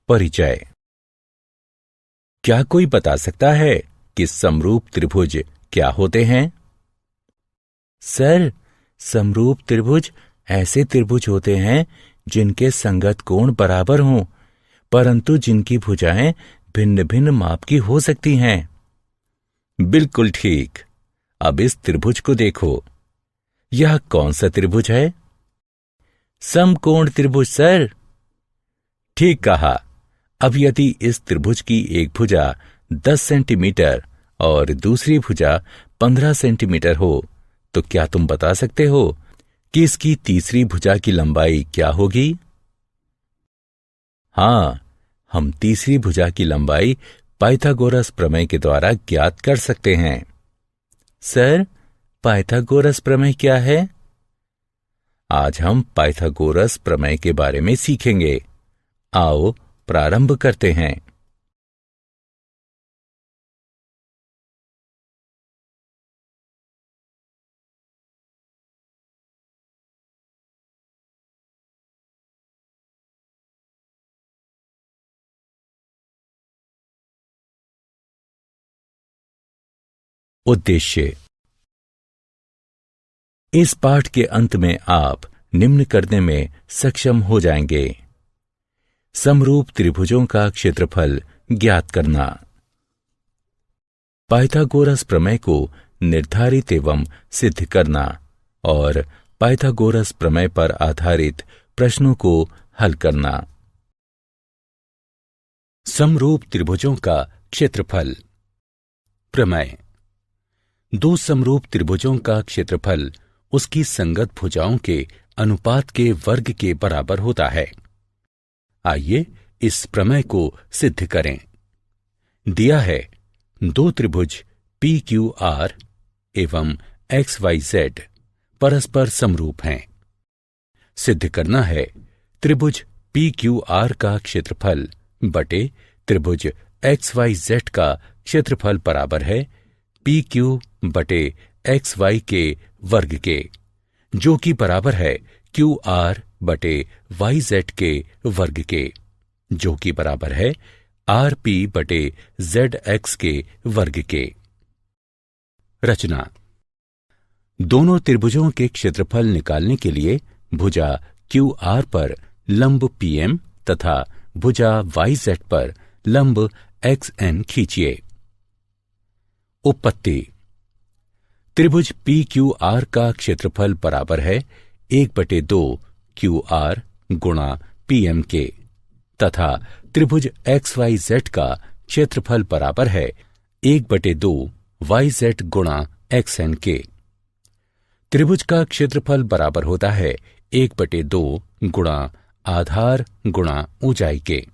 परिचय। क्या कोई बता सकता है कि समरूप त्रिभुज क्या होते हैं? सर, समरूप त्रिभुज ऐसे त्रिभुज होते हैं जिनके संगत कोण बराबर हों, परंतु जिनकी भुजाएं भिन्न भिन्न माप की हो सकती हैं। बिल्कुल ठीक। अब इस त्रिभुज को देखो। यह कौन सा त्रिभुज है? समकोण त्रिभुज सर। ठीक कहा। अब यदि इस त्रिभुज की एक भुजा 10 सेंटीमीटर और दूसरी भुजा 15 सेंटीमीटर हो तो क्या तुम बता सकते हो कि इसकी तीसरी भुजा की लंबाई क्या होगी? हाँ, हम तीसरी भुजा की लंबाई पाइथागोरस प्रमेय के द्वारा ज्ञात कर सकते हैं। सर, पाइथागोरस प्रमेय क्या है? आज हम पाइथागोरस प्रमेय के बारे में सीखेंगे। आओ प्रारंभ करते हैं। उद्देश्य। इस पाठ के अंत में आप निम्न करने में सक्षम हो जाएंगे। समरूप त्रिभुजों का क्षेत्रफल ज्ञात करना, पाइथागोरस प्रमेय को निर्धारित एवं सिद्ध करना और पाइथागोरस प्रमेय पर आधारित प्रश्नों को हल करना। समरूप त्रिभुजों का क्षेत्रफल। प्रमेय। दो समरूप त्रिभुजों का क्षेत्रफल उसकी संगत भुजाओं के अनुपात के वर्ग के बराबर होता है। आइए इस प्रमेय को सिद्ध करें। दिया है दो त्रिभुज PQR एवं XYZ परस्पर समरूप हैं। सिद्ध करना है त्रिभुज PQR का क्षेत्रफल बटे त्रिभुज XYZ का क्षेत्रफल बराबर है PQ बटे XY के वर्ग के, जो कि बराबर है QR बटे YZ के वर्ग के, जो कि बराबर है RP बटे ZX के वर्ग के। रचना। दोनों त्रिभुजों के क्षेत्रफल निकालने के लिए भुजा QR पर लंब PM तथा भुजा YZ पर लंब XN खींचिए। उपपत्ति। त्रिभुज PQR का क्षेत्रफल बराबर है 1/2 QR गुणा PM के तथा त्रिभुज XYZ का क्षेत्रफल बराबर है 1/2 YZ गुणा XN के। त्रिभुज का क्षेत्रफल बराबर होता है 1/2 गुणा आधार गुणा ऊंचाई के।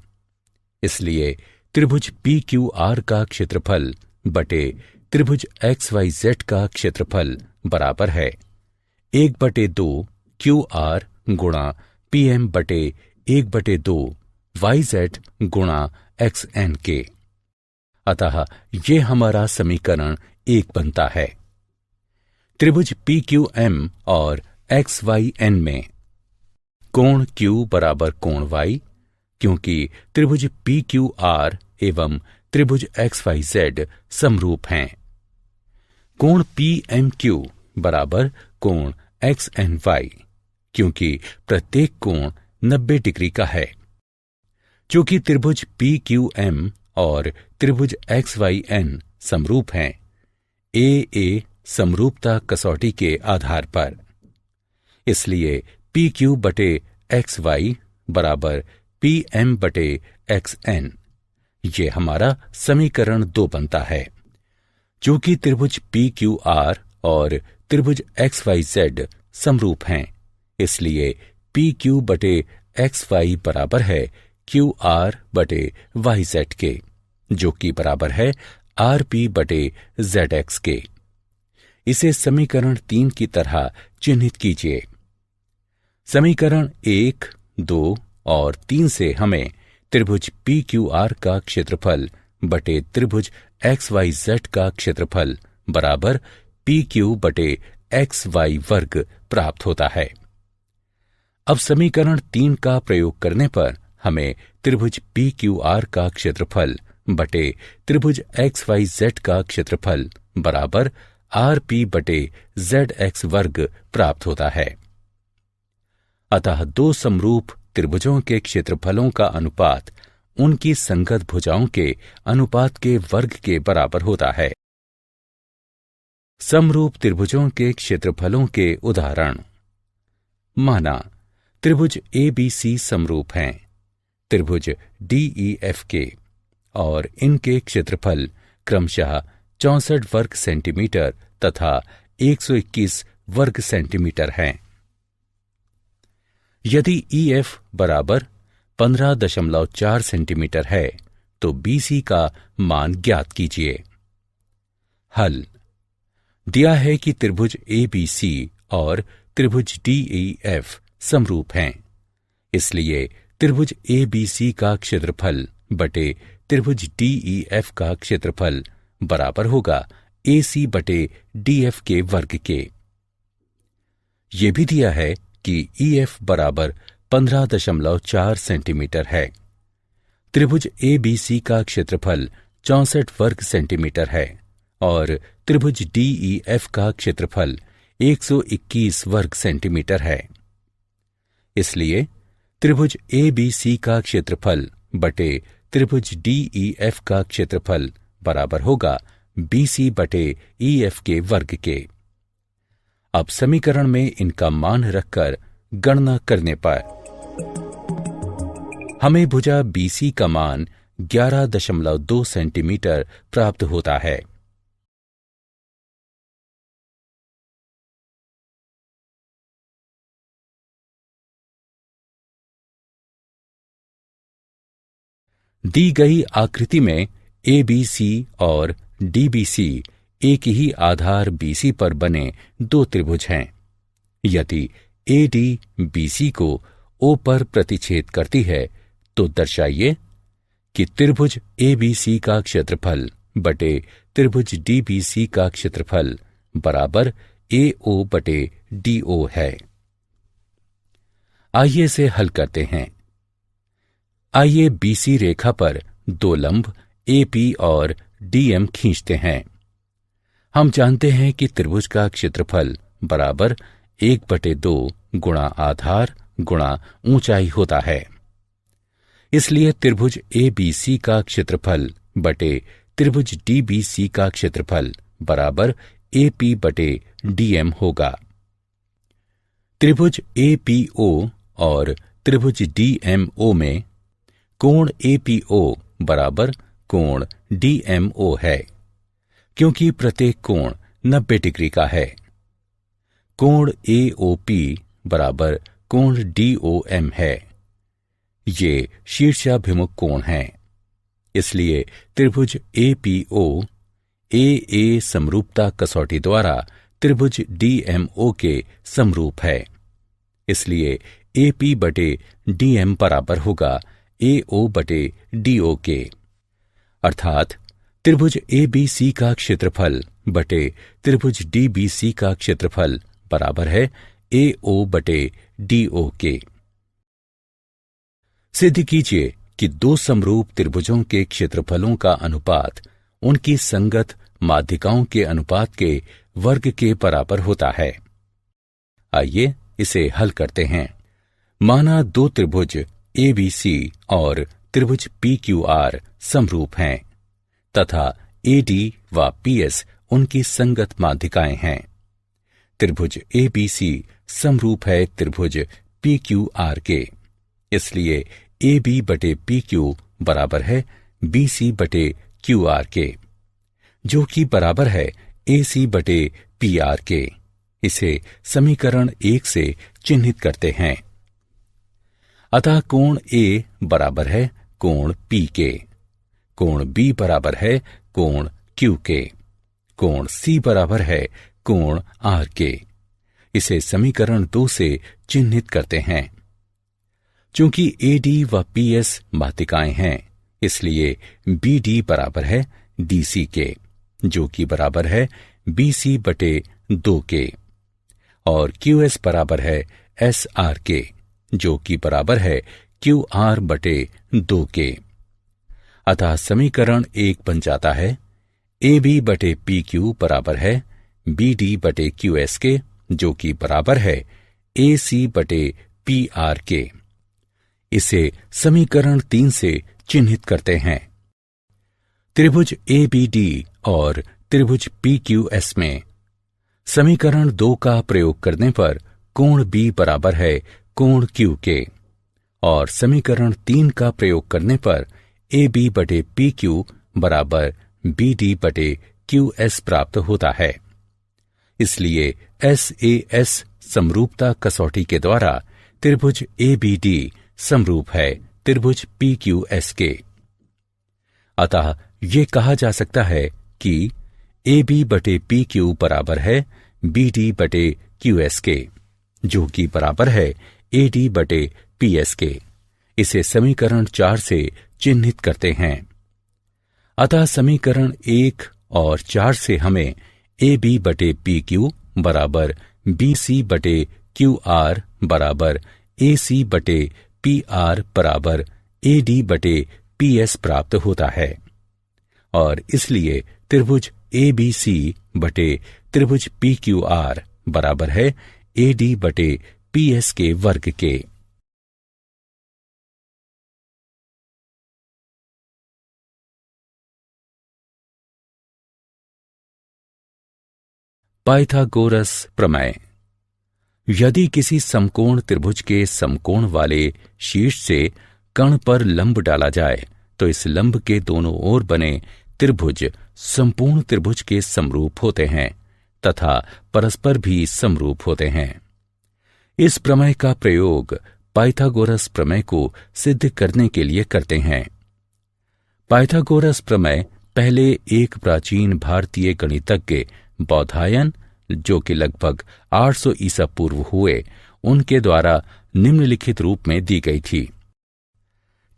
इसलिए त्रिभुज PQR का क्षेत्रफल बटे त्रिभुज XYZ का क्षेत्रफल बराबर है 1/2 QR गुणा PM बटे 1/2 YZ गुणा XN के। अतः ये हमारा समीकरण 1 बनता है। त्रिभुज PQM और XYN में कोण Q बराबर कोण Y, क्योंकि त्रिभुज PQR एवं त्रिभुज XYZ समरूप हैं। कोण PMQ बराबर कोण XNY, क्योंकि प्रत्येक कोण 90 डिग्री का है। चूंकि त्रिभुज PQM और त्रिभुज XYN समरूप हैं AA समरूपता कसौटी के आधार पर, इसलिए PQ बटे XY बराबर PM बटे XN, ये हमारा समीकरण 2 बनता है। चूंकि त्रिभुज PQR और त्रिभुज XYZ समरूप हैं, इसलिए PQ बटे XY बराबर है QR बटे YZ के, जो कि बराबर है RP बटे ZX के। इसे समीकरण 3 की तरह चिन्हित कीजिए। समीकरण 1, 2 और 3 से हमें त्रिभुज PQR का क्षेत्रफल बटे त्रिभुज XYZ का क्षेत्रफल बराबर PQ बटे XY वर्ग प्राप्त होता है। अब समीकरण 3 का प्रयोग करने पर हमें त्रिभुज PQR का क्षेत्रफल बटे त्रिभुज XYZ का क्षेत्रफल बराबर RP बटे ZX वर्ग प्राप्त होता है। अतः दो समरूप त्रिभुजों के क्षेत्रफलों का अनुपात उनकी संगत भुजाओं के अनुपात के वर्ग के बराबर होता है। समरूप त्रिभुजों के क्षेत्रफलों के उदाहरण। माना त्रिभुज ABC समरूप हैं त्रिभुज DEF के और इनके क्षेत्रफल क्रमशः 64 वर्ग सेंटीमीटर तथा 121 वर्ग सेंटीमीटर हैं। यदि EF बराबर 15.4 सेंटीमीटर है तो BC का मान ज्ञात कीजिए। हल। दिया है कि त्रिभुज ABC और त्रिभुज DEF समरूप हैं, इसलिए त्रिभुज ABC का क्षेत्रफल बटे त्रिभुज DEF का क्षेत्रफल बराबर होगा AC बटे DF के वर्ग के। यह भी दिया है कि EF बराबर 15.4 सेंटीमीटर है। त्रिभुज ABC का क्षेत्रफल 64 वर्ग सेंटीमीटर है और त्रिभुज DEF का क्षेत्रफल 121 वर्ग सेंटीमीटर है। इसलिए त्रिभुज ABC का क्षेत्रफल बटे त्रिभुज DEF का क्षेत्रफल बराबर होगा BC बटे EF के वर्ग के। अब समीकरण में इनका मान रखकर गणना करने पर हमें भुजा BC का मान 11.2 सेंटीमीटर प्राप्त होता है। दी गई आकृति में ABC और DBC एक ही आधार BC पर बने दो त्रिभुज हैं। यदि AD BC को O पर प्रतिच्छेद करती है तो दर्शाइए कि त्रिभुज ABC का क्षेत्रफल बटे त्रिभुज DBC का क्षेत्रफल बराबर AO बटे DO है। आइए इसे हल करते हैं। आइए BC रेखा पर दो लंब AP और DM खींचते हैं। हम जानते हैं कि त्रिभुज का क्षेत्रफल बराबर 1/2 गुणा आधार गुणा ऊंचाई होता है। इसलिए त्रिभुज ABC का क्षेत्रफल बटे त्रिभुज DBC का क्षेत्रफल बराबर AP बटे DM होगा। त्रिभुज APO और त्रिभुज DMO में कोण APO बराबर कोण DMO है, क्योंकि प्रत्येक कोण 90 डिग्री का है। कोण AOP बराबर कोण DOM है। ये शीर्षाभिमुख कोण हैं। इसलिए त्रिभुज APO AA समरूपता कसौटी द्वारा त्रिभुज DMO के समरूप है। इसलिए AP बटे DM बराबर होगा AO बटे DO के। अर्थात त्रिभुज ABC का क्षेत्रफल बटे त्रिभुज DBC का क्षेत्रफल बराबर है AO बटे DO के। सिद्ध कीजिए कि दो समरूप त्रिभुजों के क्षेत्रफलों का अनुपात उनकी संगत माध्यिकाओं के अनुपात के वर्ग के बराबर होता है। आइए इसे हल करते हैं। माना दो त्रिभुज ABC और त्रिभुज PQR समरूप हैं तथा AD व PS उनकी संगत माध्यिकाएं हैं। त्रिभुज ABC समरूप है त्रिभुज PQR के। इसलिए AB बटे PQ बराबर है BC बटे QR के, जो कि बराबर है AC बटे PR के। इसे समीकरण 1 से चिन्हित करते हैं। अतः कोण A बराबर है कोण P के, कोण B बराबर है कोण Q के, कोण C बराबर है कोण R के। इसे समीकरण 2 से चिन्हित करते हैं। चूंकि AD व PS माध्यिकाएं हैं, इसलिए BD बराबर है DC के, जो कि बराबर है BC बटे 2 के, और QS बराबर है SR के, जो कि बराबर है QR बटे 2 के। अतः समीकरण 1 बन जाता है AB बटे PQ बराबर है BD बटे QS के, जो कि बराबर है AC बटे PR के। इसे समीकरण 3 से चिन्हित करते हैं। त्रिभुज ABD और त्रिभुज PQS में समीकरण 2 का प्रयोग करने पर कोण B बराबर है कोण Q के, और समीकरण 3 का प्रयोग करने पर AB बटे PQ बराबर BD बटे QS प्राप्त होता है। इसलिए SAS समरूपता कसौटी के द्वारा त्रिभुज ABD समरूप है त्रिभुज PQS के। अतः ये कहा जा सकता है कि AB बटे PQ बराबर है BD बटे QS के, जो कि बराबर है AD बटे PS के। इसे समीकरण 4 से चिन्हित करते हैं। अतः समीकरण 1 और 4 से हमें AB बटे PQ बराबर BC बटे QR बराबर AC बटे PR बराबर AD बटे PS प्राप्त होता है, और इसलिए त्रिभुज ABC बटे त्रिभुज PQR बराबर है AD बटे PS के वर्ग के। पाइथागोरस प्रमेय। यदि किसी समकोण त्रिभुज के समकोण वाले शीर्ष से कण पर लंब डाला जाए तो इस लंब के दोनों ओर बने त्रिभुज संपूर्ण त्रिभुज के समरूप होते हैं तथा परस्पर भी समरूप होते हैं। इस प्रमेय का प्रयोग पाइथागोरस प्रमेय को सिद्ध करने के लिए करते हैं। पाइथागोरस प्रमेय पहले एक प्राचीन भारतीय गणितज्ञ बौधायन, जो कि लगभग 800 ईसा पूर्व हुए, उनके द्वारा निम्नलिखित रूप में दी गई थी।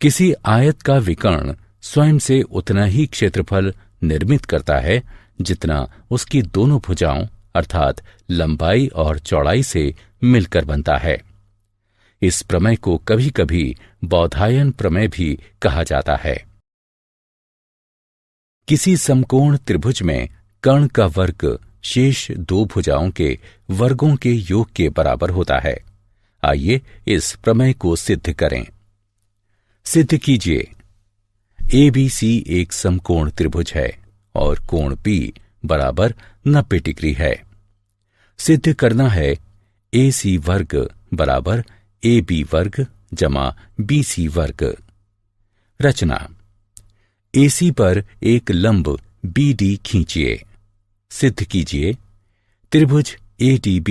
किसी आयत का विकर्ण स्वयं से उतना ही क्षेत्रफल निर्मित करता है जितना उसकी दोनों भुजाओं अर्थात लंबाई और चौड़ाई से मिलकर बनता है। इस प्रमेय को कभी कभी बौधायन प्रमेय भी कहा जाता है। किसी समकोण त्रिभुज में कर्ण का वर्ग शेष दो भुजाओं के वर्गों के योग के बराबर होता है। आइए इस प्रमेय को सिद्ध करें। सिद्ध कीजिए, ABC एक समकोण त्रिभुज है और कोण P बराबर 90 डिग्री है। सिद्ध करना है AC वर्ग बराबर AB वर्ग जमा BC वर्ग। रचना, AC पर एक लंब BD खींचिए। सिद्ध कीजिए, त्रिभुज ADB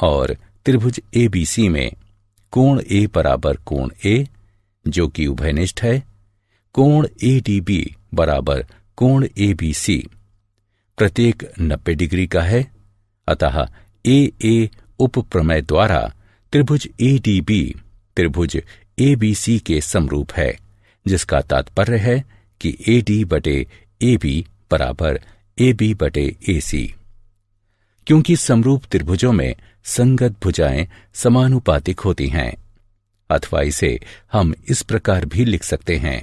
और त्रिभुज ABC में कोण A बराबर कोण A, जो कि उभयनिष्ठ है, कोण ADB बराबर कोण ABC प्रत्येक 90 डिग्री का है। अतः AA उप प्रमेय द्वारा त्रिभुज ADB त्रिभुज ABC के समरूप है, जिसका तात्पर्य है कि AD बटे AB बराबर AB बटे AC। क्योंकि समरूप त्रिभुजों में संगत भुजाएं समानुपातिक होती हैं, अथवा इसे हम इस प्रकार भी लिख सकते हैं,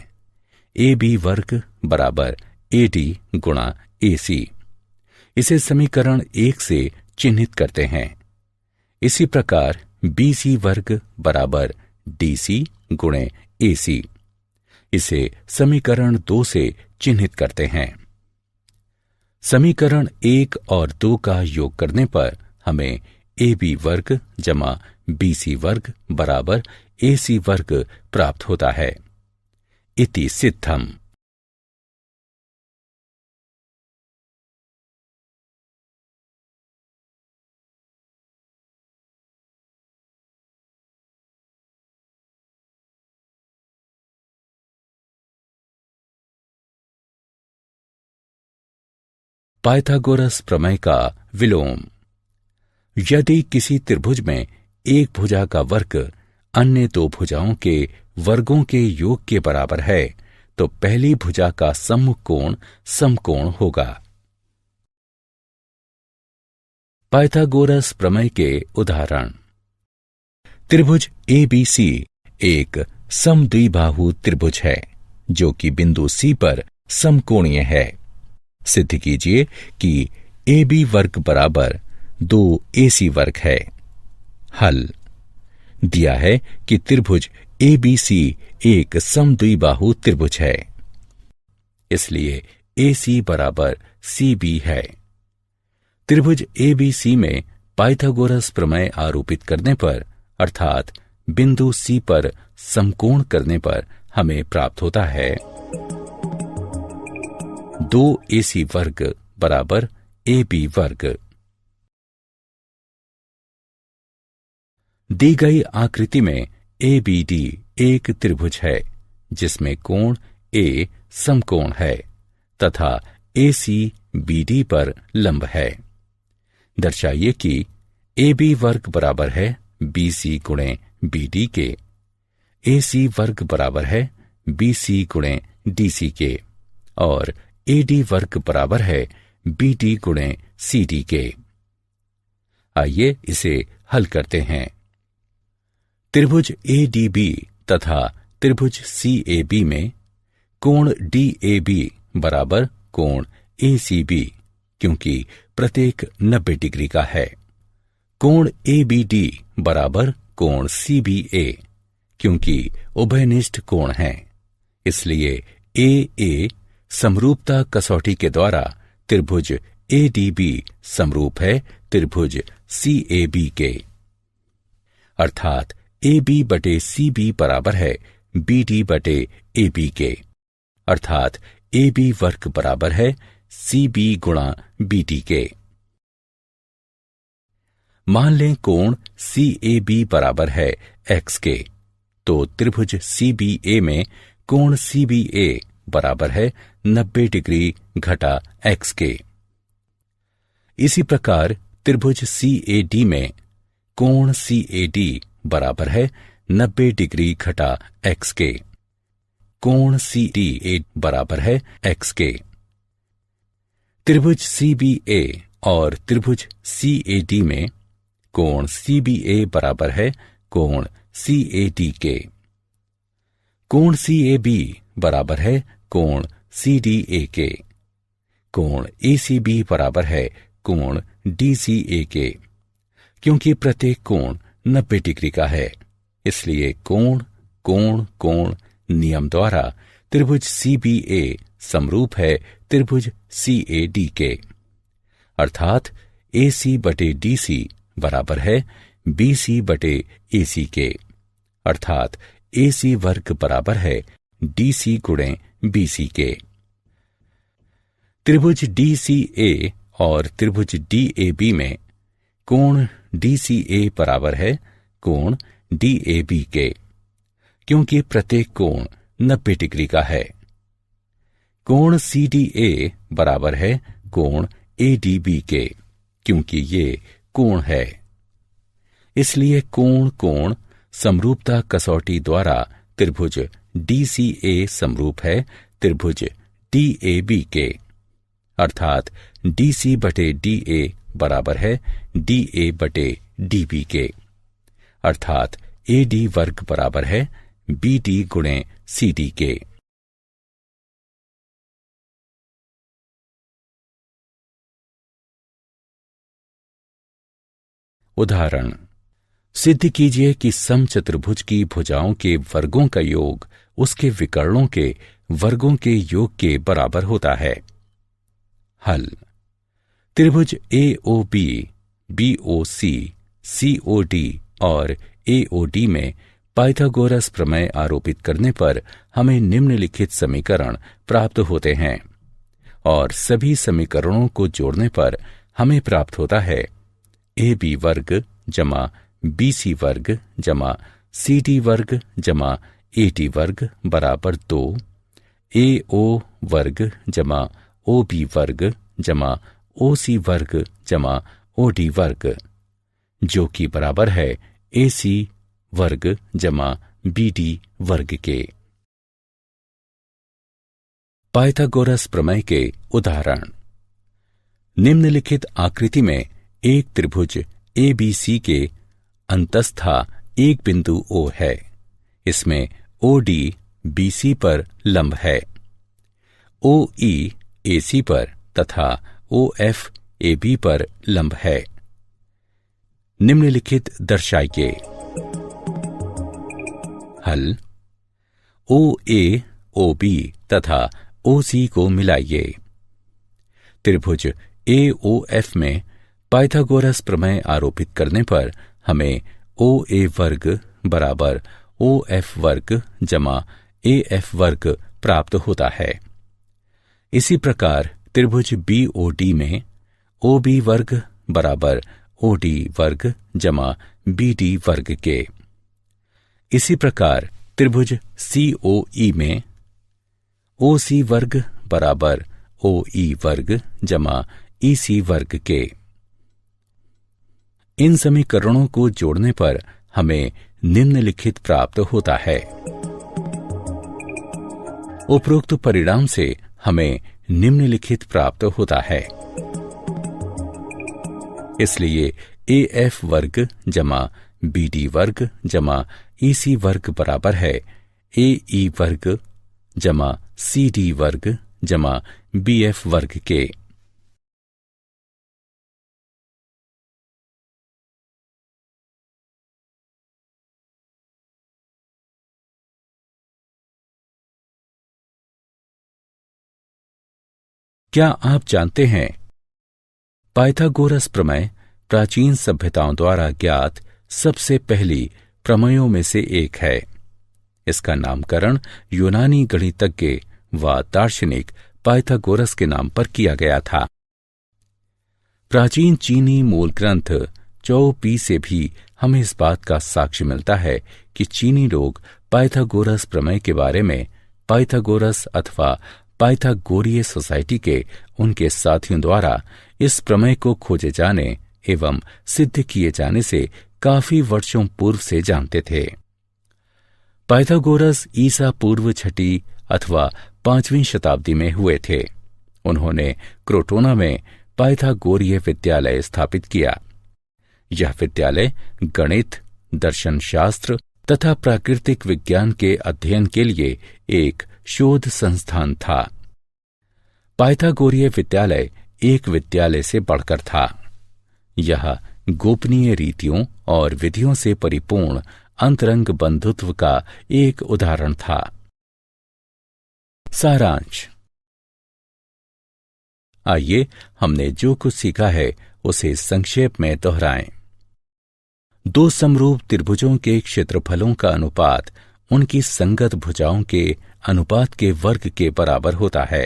AB वर्ग बराबर AD गुणा AC। इसे समीकरण 1 से चिन्हित करते हैं। इसी प्रकार BC वर्ग बराबर DC गुणे AC। इसे समीकरण 2 से चिन्हित करते हैं। समीकरण 1 और 2 का योग करने पर हमें AB वर्ग जमा BC वर्ग बराबर AC वर्ग प्राप्त होता है। इति सिद्धम। पाइथागोरस प्रमेय का विलोम। यदि किसी त्रिभुज में एक भुजा का वर्ग अन्य दो भुजाओं के वर्गों के योग के बराबर है तो पहली भुजा का सम्मुख कोण समकोण होगा। पाइथागोरस प्रमेय के उदाहरण। त्रिभुज ABC एक समद्विबाहु त्रिभुज है जो कि बिंदु सी पर समकोणीय है। सिद्ध कीजिए कि AB वर्ग बराबर 2AC वर्ग है। हल दिया है कि त्रिभुज ABC एक समद्विबाहु त्रिभुज है, इसलिए AC बराबर CB है। त्रिभुज ABC में पाइथागोरस प्रमेय आरोपित करने पर अर्थात बिंदु C पर समकोण करने पर हमें प्राप्त होता है 2AC वर्ग बराबर AB वर्ग। दी गई आकृति में ABD एक त्रिभुज है जिसमें कोण A समकोण है तथा AC BD पर लंब है। दर्शाइए कि AB वर्ग बराबर है BC गुणे BD के, AC वर्ग बराबर है BC गुणे DC के और AD वर्ग बराबर है BD गुणे CD के। आइए इसे हल करते हैं। त्रिभुज ADB तथा त्रिभुज CAB में कोण DAB बराबर कोण ACB क्योंकि प्रत्येक 90 डिग्री का है। कोण ABD बराबर कोण CBA क्योंकि उभयनिष्ठ कोण है, इसलिए AA समरूपता कसौटी के द्वारा त्रिभुज ADB समरूप है त्रिभुज CAB के, अर्थात AB बटे CB बराबर है BD बटे AB के, अर्थात AB वर्ग बराबर है CB गुणा BD के। मान लें कोण CAB बराबर है X के, तो त्रिभुज CBA में कोण CBA बराबर है 90 डिग्री घटा X के। इसी प्रकार त्रिभुज CAD में कोण CAD बराबर है 90 डिग्री घटा X के। कोण CDA बराबर है X के। त्रिभुज CBA और त्रिभुज CAD में कोण CBA बराबर है कोण CAD के। कोण CAB बराबर है कोण CDA के। कोण ACB बराबर है कोण DCA के। क्योंकि प्रत्येक कोण 90 डिग्री का है, इसलिए कोण कोण कोण नियम द्वारा त्रिभुज CBA समरूप है त्रिभुज CAD के, अर्थात AC बटे DC बराबर है BC बटे AC के, अर्थात AC वर्ग बराबर है DC गुणे BC के। त्रिभुज DCA और त्रिभुज DAB में कोण DCA बराबर है कोण DAB के, क्योंकि प्रत्येक कोण 90 डिग्री का है। कोण CDA बराबर है कोण ADB के, क्योंकि ये कोण है, इसलिए कोण कोण समरूपता कसौटी द्वारा त्रिभुज DCA समरूप है त्रिभुज DAB के, अर्थात DC बटे DA बराबर है DA बटे DB के, अर्थात AD वर्ग बराबर है BD गुणे CD के। उदाहरण सिद्ध कीजिए कि समचतुर्भुज की भुजाओं के वर्गों का योग उसके विकर्णों के वर्गों के योग के बराबर होता है। हल त्रिभुज AOB, BOC, COD और AOD में पाइथागोरस प्रमेय आरोपित करने पर हमें निम्नलिखित समीकरण प्राप्त होते हैं और सभी समीकरणों को जोड़ने पर हमें प्राप्त होता है AB वर्ग जमा BC वर्ग जमा CD वर्ग जमा AD वर्ग बराबर 2, AO वर्ग जमा OB वर्ग जमा OC वर्ग जमा OD वर्ग, जो कि बराबर है AC वर्ग जमा BD वर्ग के। पाइथागोरस प्रमेय के उदाहरण। निम्नलिखित आकृति में एक त्रिभुज ABC के अंतस्था एक बिंदु O है। इसमें OD BC पर लंब है, OE AC पर तथा OF AB पर लंब है। निम्नलिखित दर्शाइए। हल। OA OB तथा OC को मिलाइए। त्रिभुज AOF में पाइथागोरस प्रमेय आरोपित करने पर हमें OA वर्ग बराबर OF वर्ग जमा AF वर्ग प्राप्त होता है। इसी प्रकार त्रिभुज BOD में OB वर्ग बराबर OD वर्ग जमा BD वर्ग के। इसी प्रकार त्रिभुज COE में OC वर्ग बराबर OE वर्ग जमा EC वर्ग के। इन समीकरणों को जोड़ने पर हमें निम्नलिखित प्राप्त होता है। उपरोक्त परिणाम से हमें निम्नलिखित प्राप्त होता है। इसलिए AF वर्ग जमा BD वर्ग जमा EC वर्ग बराबर है AE वर्ग जमा CD वर्ग जमा BF वर्ग के। क्या आप जानते हैं, पाइथागोरस प्रमेय प्राचीन सभ्यताओं द्वारा ज्ञात सबसे पहली प्रमेयों में से एक है। इसका नामकरण यूनानी गणितज्ञ व दार्शनिक पाइथागोरस के नाम पर किया गया था। प्राचीन चीनी मूल ग्रंथ चौ पी से भी हमें इस बात का साक्ष्य मिलता है कि चीनी लोग पाइथागोरस प्रमेय के बारे में पाइथागोरस अथवा पाइथागोरीय सोसाइटी के उनके साथियों द्वारा इस प्रमेय को खोजे जाने एवं सिद्ध किए जाने से काफी वर्षों पूर्व से जानते थे। पाइथागोरस ईसा पूर्व 6वीं अथवा 5वीं शताब्दी में हुए थे। उन्होंने क्रोटोना में पाइथागोरीय विद्यालय स्थापित किया। यह विद्यालय गणित, दर्शन शास्त्र तथा प्राकृतिक विज्ञान के अध्ययन के लिए एक शोध संस्थान था। पाइथागोरीय विद्यालय एक विद्यालय से बढ़कर था। यह गोपनीय रीतियों और विधियों से परिपूर्ण अंतरंग बंधुत्व का एक उदाहरण था। सारांश। आइए हमने जो कुछ सीखा है उसे संक्षेप में दोहराएं। दो समरूप त्रिभुजों के क्षेत्रफलों का अनुपात उनकी संगत भुजाओं के अनुपात के वर्ग के बराबर होता है।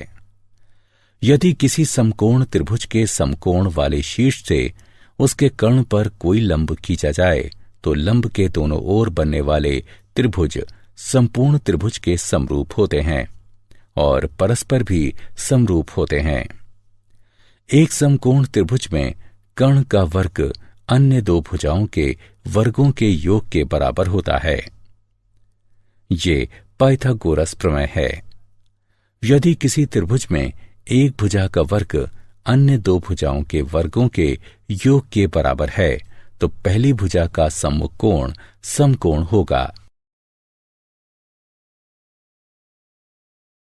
यदि किसी समकोण त्रिभुज के समकोण वाले शीर्ष से उसके कर्ण पर कोई लंब खींचा जाए तो लंब के दोनों ओर बनने वाले त्रिभुज संपूर्ण त्रिभुज के समरूप होते हैं और परस्पर भी समरूप होते हैं। एक समकोण त्रिभुज में कर्ण का वर्ग अन्य दो भुजाओं के वर्गों के योग के बराबर होता है। ये पाइथागोरस प्रमेय है। यदि किसी त्रिभुज में एक भुजा का वर्ग अन्य दो भुजाओं के वर्गों के योग के बराबर है तो पहली भुजा का सम्मुख कोण समकोण होगा